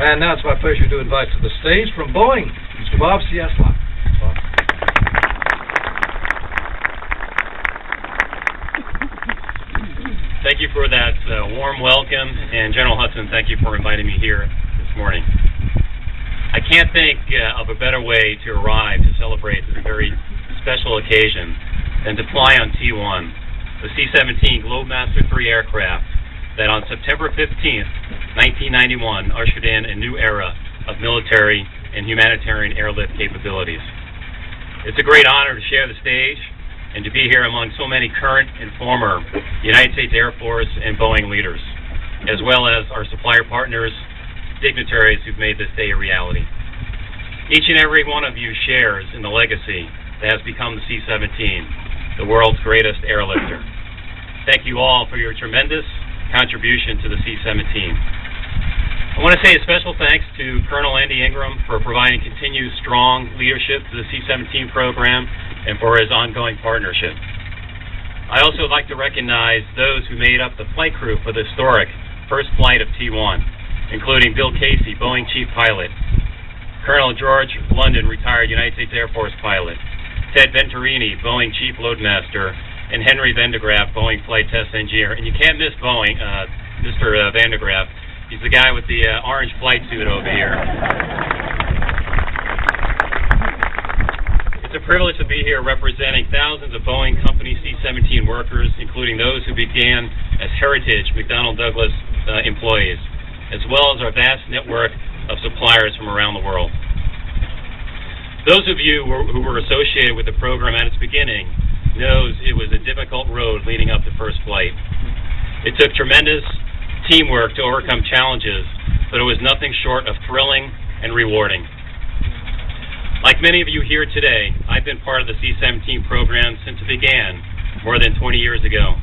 And now it's my pleasure to invite to the stage from Boeing, Mr. Bob Ciesla. Bob. Thank you for that warm welcome, and General Hudson, thank you for inviting me here this morning. I can't think of a better way to arrive to celebrate this very special occasion than to fly on T1, the C-17 Globemaster III aircraft that on September 15th, 1991, ushered in a new era of military and humanitarian airlift capabilities. It's a great honor to share the stage and to be here among so many current and former United States Air Force and Boeing leaders, as well as our supplier partners, dignitaries who've made this day a reality. Each and every one of you shares in the legacy that has become the C-17, the world's greatest airlifter. Thank you all for your tremendous contribution to the C-17. I want to say a special thanks to Colonel Andy Ingram for providing continued strong leadership to the C-17 program and for his ongoing partnership. I also would like to recognize those who made up the flight crew for the historic first flight of T1, including Bill Casey, Boeing Chief Pilot, Colonel George London, retired United States Air Force pilot, Ted Venturini, Boeing Chief Loadmaster, and Henry Vandegraff, Boeing Flight Test Engineer. And you can't miss Boeing, Mr. Vandegraff. He's the guy with the orange flight suit over here. It's a privilege to be here representing thousands of Boeing Company C-17 workers, including those who began as heritage McDonnell Douglas employees, as well as our vast network of suppliers from around the world. Those of you who were associated with the program at its beginning knows it was a difficult road leading up to first flight. It took tremendous teamwork to overcome challenges, but it was nothing short of thrilling and rewarding. Like many of you here today, I've been part of the C-17 program since it began more than 20 years ago.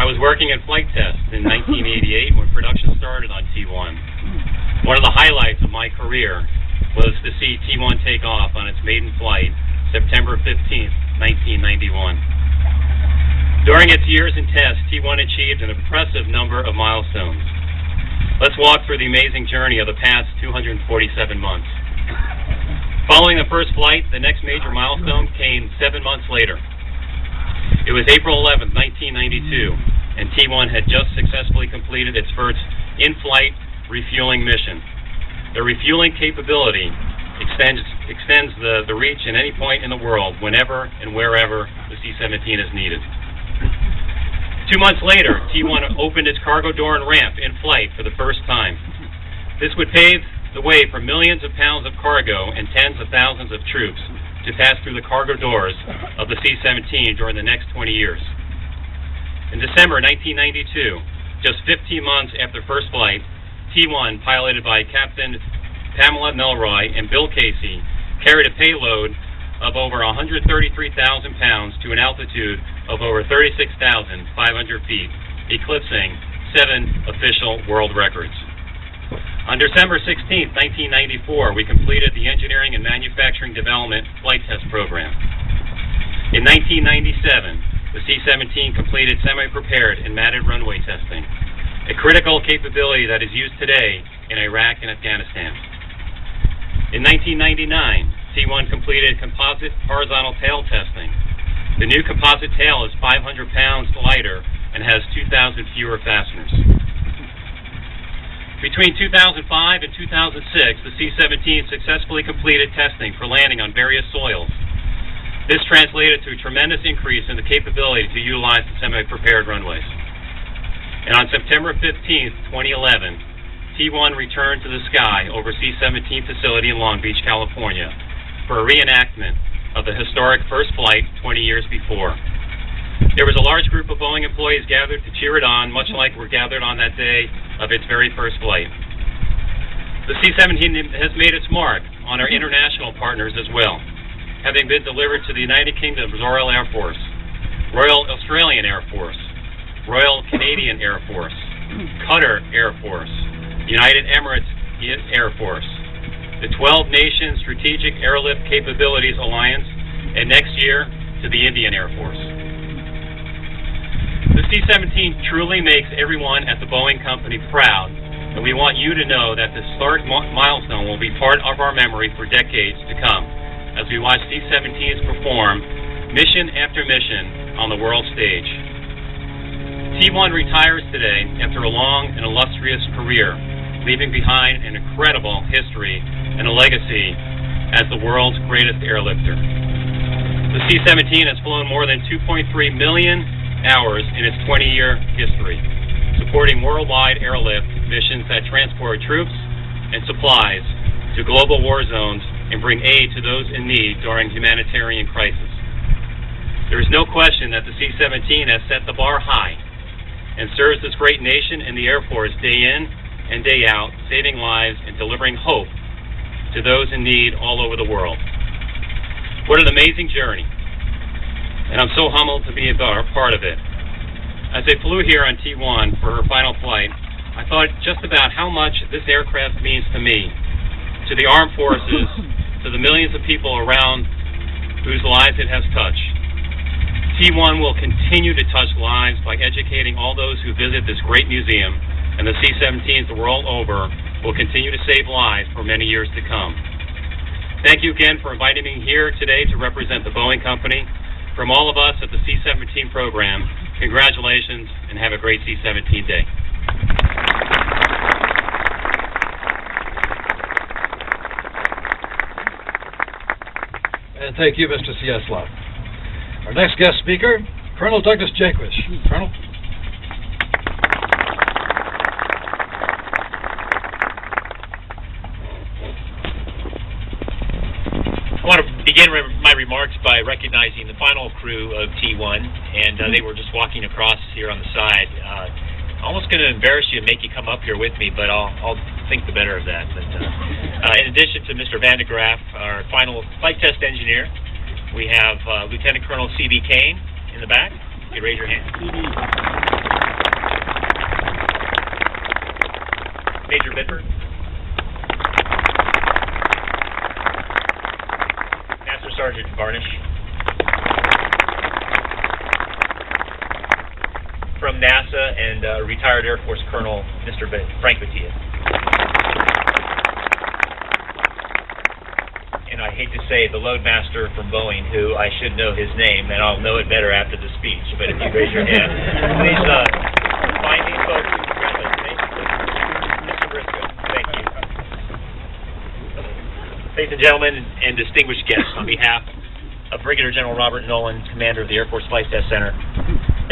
I was working in flight tests in 1988 when production started on T1. One of the highlights of my career was to see T1 take off on its maiden flight, September 15th, 1991. During its years in test, T1 achieved an impressive number of milestones. Let's walk through the amazing journey of the past 247 months. Following the first flight, the next major milestone came 7 months later. It was April 11th, 1992, and T1 had just successfully completed its first in-flight refueling mission. The refueling capability extends the reach at any point in the world, whenever and wherever the C-17 is needed. 2 months later, T1 opened its cargo door and ramp in flight for the first time. This would pave the way for millions of pounds of cargo and tens of thousands of troops to pass through the cargo doors of the C-17 during the next 20 years. In December 1992, just 15 months after first flight, T1, piloted by Captain Pamela Melroy and Bill Casey, carried a payload of over 133,000 pounds to an altitude of over 36,500 feet, eclipsing 7 official world records. On December 16, 1994, we completed the Engineering and Manufacturing Development Flight Test Program. In 1997, the C-17 completed semi-prepared and matted runway testing, a critical capability that is used today in Iraq and Afghanistan. In 1999, T1 completed composite horizontal tail testing. The new composite tail is 500 pounds lighter and has 2,000 fewer fasteners. Between 2005 and 2006, the C-17 successfully completed testing for landing on various soils. This translated to a tremendous increase in the capability to utilize the semi-prepared runways. And on September 15th, 2011, T1 returned to the sky over C-17 facility in Long Beach, California, for a reenactment of the historic first flight 20 years before. There was a large group of Boeing employees gathered to cheer it on, much like we're gathered on that day of its very first flight. The C-17 has made its mark on our international partners as well, having been delivered to the United Kingdom's Royal Air Force, Royal Australian Air Force, Royal Canadian Air Force, Qatar Air Force, United Emirates Air Force, the 12-Nation Strategic Airlift Capabilities Alliance, and next year to the Indian Air Force. The C-17 truly makes everyone at the Boeing Company proud and we want you to know that this historic milestone will be part of our memory for decades to come as we watch C-17s perform mission after mission on the world stage. T1 retires today after a long and illustrious career, leaving behind an incredible history and a legacy as the world's greatest airlifter. The C-17 has flown more than 2.3 million hours in its 20-year history, supporting worldwide airlift missions that transport troops and supplies to global war zones and bring aid to those in need during humanitarian crisis. There is no question that the C-17 has set the bar high and serves this great nation and the Air Force day in and day out, saving lives and delivering hope to those in need all over the world. What an amazing journey, and I'm so humbled to be a part of it. As I flew here on T1 for her final flight, I thought just about how much this aircraft means to me, to the armed forces, to the millions of people around whose lives it has touched. T1 will continue to touch lives by educating all those who visit this great museum, and the C-17s the world over will continue to save lives for many years to come. Thank you again for inviting me here today to represent the Boeing Company. From all of us at the C-17 program, congratulations and have a great C-17 day. And thank you, Mr. Cieslak. Our next guest speaker, Colonel Douglas Jaquish. Colonel. I want to begin my remarks by recognizing the final crew of T1, and they were just walking across here on the side. Almost going to embarrass you and make you come up here with me, but I'll think the better of that. But, in addition to Mr. Van de Graaf, our final flight test engineer, we have Lieutenant Colonel C.B. Kane in the back. You can raise your hand. Major Bittford. Master Sergeant Varnish. From NASA and retired Air Force Colonel Mr. Frank Battia. And I hate to say the loadmaster from Boeing, who I should know his name, and I'll know it better after the speech, but if you raise your hand, please find these folks. Congratulations. Mr. Briscoe, thank you. Ladies and gentlemen and distinguished guests, on behalf of Brigadier General Robert Nolan, Commander of the Air Force Flight Test Center,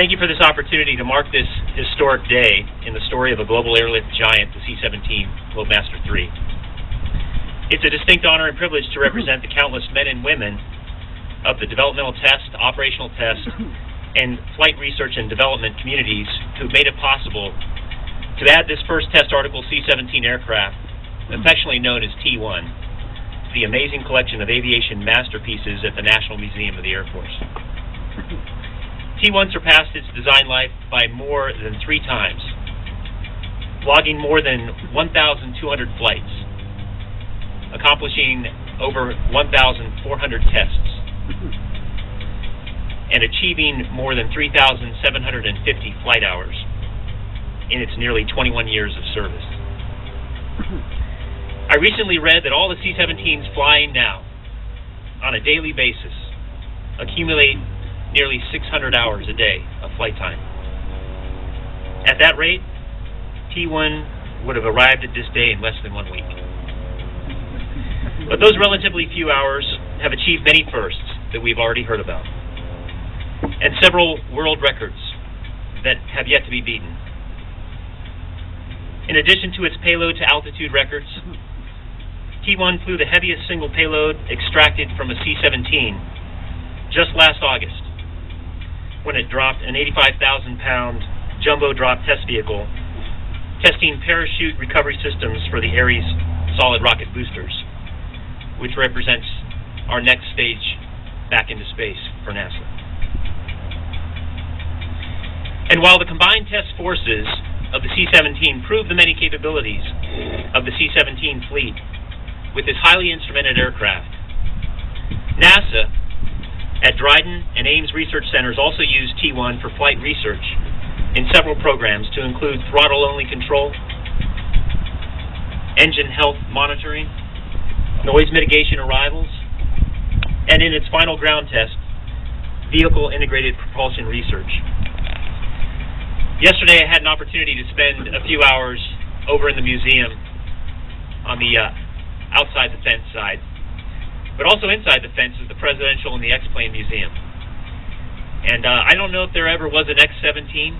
thank you for this opportunity to mark this historic day in the story of a global airlift giant, the C-17 Loadmaster III. It's a distinct honor and privilege to represent the countless men and women of the developmental test, operational test, and flight research and development communities who made it possible to add this first test article C-17 aircraft, affectionately known as T1, to the amazing collection of aviation masterpieces at the National Museum of the Air Force. T1 surpassed its design life by more than 3 times, logging more than 1,200 flights, accomplishing over 1,400 tests, and achieving more than 3,750 flight hours in its nearly 21 years of service. I recently read that all the C-17s flying now, on a daily basis, accumulate nearly 600 hours a day of flight time. At that rate, T1 would have arrived at this day in less than 1 week. But those relatively few hours have achieved many firsts that we've already heard about, and several world records that have yet to be beaten. In addition to its payload to altitude records, T1 flew the heaviest single payload extracted from a C-17 just last August, when it dropped an 85,000-pound jumbo drop test vehicle, testing parachute recovery systems for the Ares solid rocket boosters, which represents our next stage back into space for NASA. And while the combined test forces of the C-17 prove the many capabilities of the C-17 fleet with this highly instrumented aircraft, NASA at Dryden and Ames Research Centers also use T1 for flight research in several programs to include throttle-only control, engine health monitoring, noise mitigation arrivals, and in its final ground test, vehicle integrated propulsion research. Yesterday I had an opportunity to spend a few hours over in the museum on the outside the fence side, but also inside the fence is the Presidential and the X-Plane Museum. And I don't know if there ever was an X-17.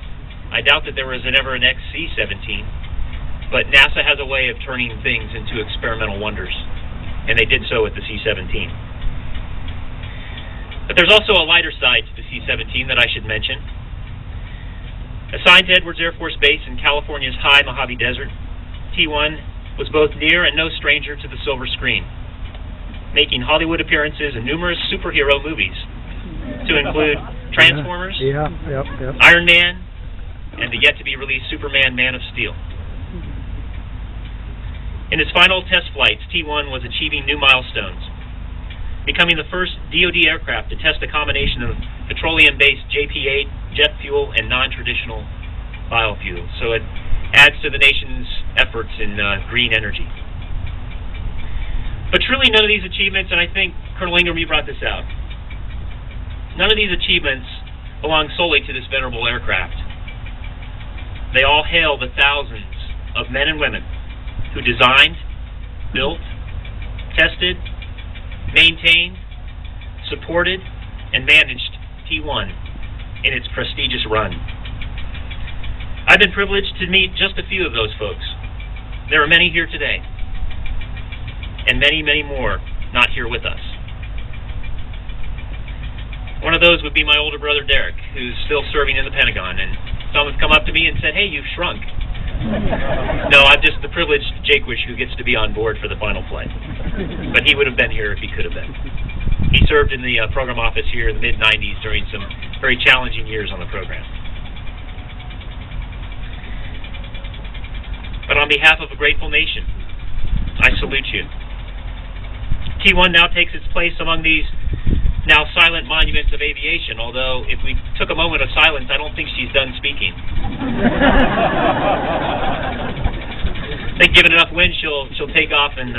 I doubt that there was ever an XC-17, but NASA has a way of turning things into experimental wonders, and they did so with the C-17. But there's also a lighter side to the C-17 that I should mention. Assigned to Edwards Air Force Base in California's high Mojave Desert, T-1 was both near and no stranger to the silver screen, making Hollywood appearances in numerous superhero movies, to include Transformers, Iron Man, and the yet-to-be-released Superman Man of Steel. In its final test flights, T-1 was achieving new milestones, becoming the first DoD aircraft to test a combination of petroleum-based JP-8, jet fuel, and non-traditional biofuel. So it adds to the nation's efforts in green energy. But truly none of these achievements, and I think Colonel Ingram, you brought this out, none of these achievements belong solely to this venerable aircraft. They all hail the thousands of men and women who designed, built, tested, maintained, supported, and managed T-1 in its prestigious run. I've been privileged to meet just a few of those folks. There are many here today, and many, many more not here with us. One of those would be my older brother Derek, who's still serving in the Pentagon, and someone's come up to me and said, "Hey, you've shrunk." No, I'm just the privileged Jaquish who gets to be on board for the final flight. But he would have been here if he could have been. He served in the program office here in the mid-90s during some very challenging years on the program. But on behalf of a grateful nation, I salute you. T-1 now takes its place among these now silent monuments of aviation, although if we took a moment of silence, I don't think she's done speaking. I think given enough wind, she'll take off and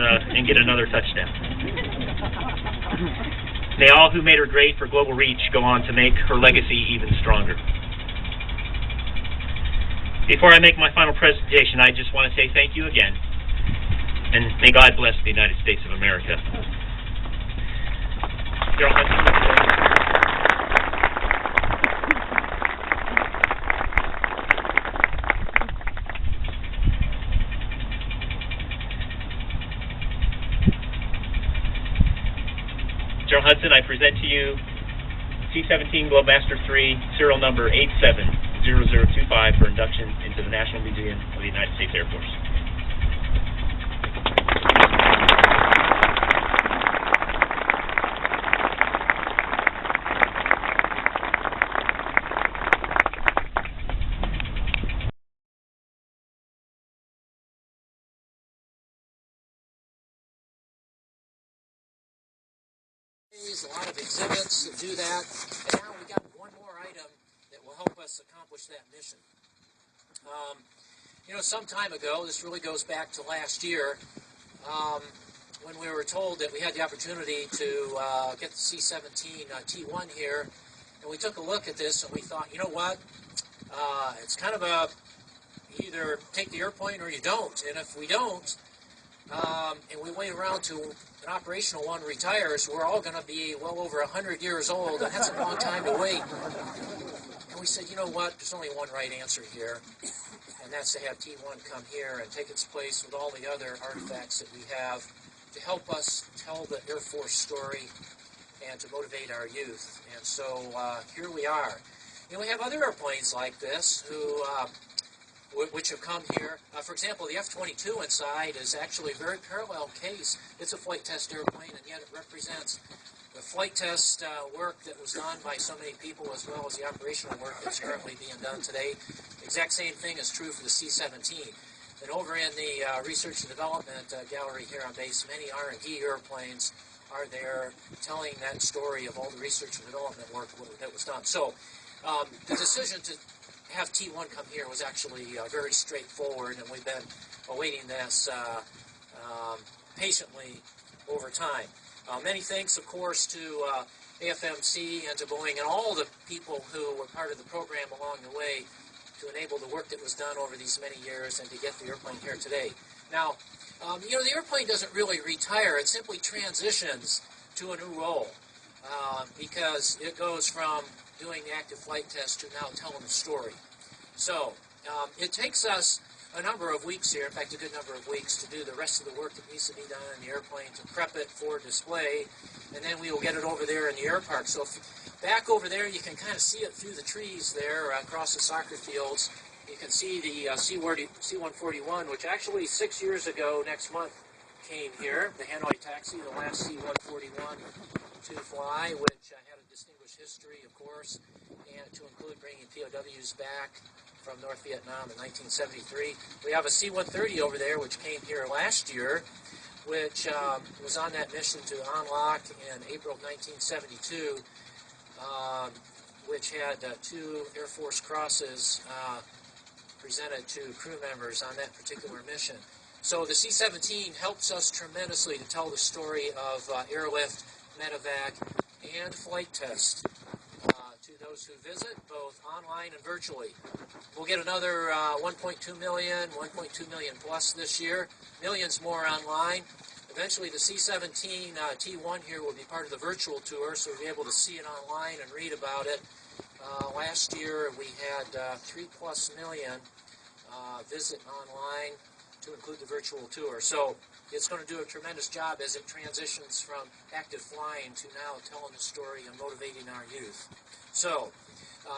get another touchdown. May all who made her great for global reach go on to make her legacy even stronger. Before I make my final presentation, I just want to say thank you again, and may God bless the United States of America. General Hudson, I present to you C-17 Globemaster 3, serial number 870025 for induction into the National Museum of the United States Air Force. A lot of exhibits that do that, and now we got one more item that will help us accomplish that mission. Some time ago, this really goes back to last year, when we were told that we had the opportunity to get the C17-T1 here, and we took a look at this and we thought, you know what, it's kind of a, you either take the airplane or you don't, and if we don't, and we wait around till an operational one retires, we're all going to be well over 100 years old, and that's a long time to wait. And we said, you know what, there's only one right answer here, and that's to have T1 come here and take its place with all the other artifacts that we have to help us tell the Air Force story and to motivate our youth. And so here we are. We have other airplanes like this which have come here. For example, the F-22 inside is actually a very parallel case. It's a flight test airplane, and yet it represents the flight test work that was done by so many people, as well as the operational work that's currently being done today. The exact same thing is true for the C-17. And over in the Research and Development Gallery here on base, many R&D airplanes are there telling that story of all the research and development work that was done. So the decision to have T1 come here was actually very straightforward, and we've been awaiting this patiently over time. Many thanks, of course, to AFMC and to Boeing and all the people who were part of the program along the way to enable the work that was done over these many years and to get the airplane here today. Now, the airplane doesn't really retire. It simply transitions to a new role because it goes from doing the active flight test to now telling the story. So it takes us a number of weeks here, in fact a good number of weeks, to do the rest of the work that needs to be done in the airplane to prep it for display, and then we will get it over there in the air park. So back over there you can kind of see it through the trees there across the soccer fields. You can see the C-141, which actually 6 years ago next month came here, the Hanoi Taxi, the last C-141 to fly, which had a distinguished history, of course, and to include bringing POWs back from North Vietnam in 1973. We have a C-130 over there, which came here last year, which was on that mission to unlock in April of 1972, which had 2 Air Force crosses presented to crew members on that particular mission. So the C-17 helps us tremendously to tell the story of airlift, medevac, and flight test to those who visit, both online and virtually. We'll get another 1.2 million plus this year, millions more online. Eventually the C17-T1 here will be part of the virtual tour, so we'll be able to see it online and read about it. Last year we had 3+ million visit online to include the virtual tour. So it's going to do a tremendous job as it transitions from active flying to now telling the story and motivating our youth. So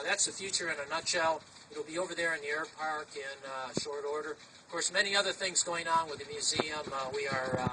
that's the future in a nutshell. It'll be over there in the air park in short order. Of course, many other things going on with the museum. We are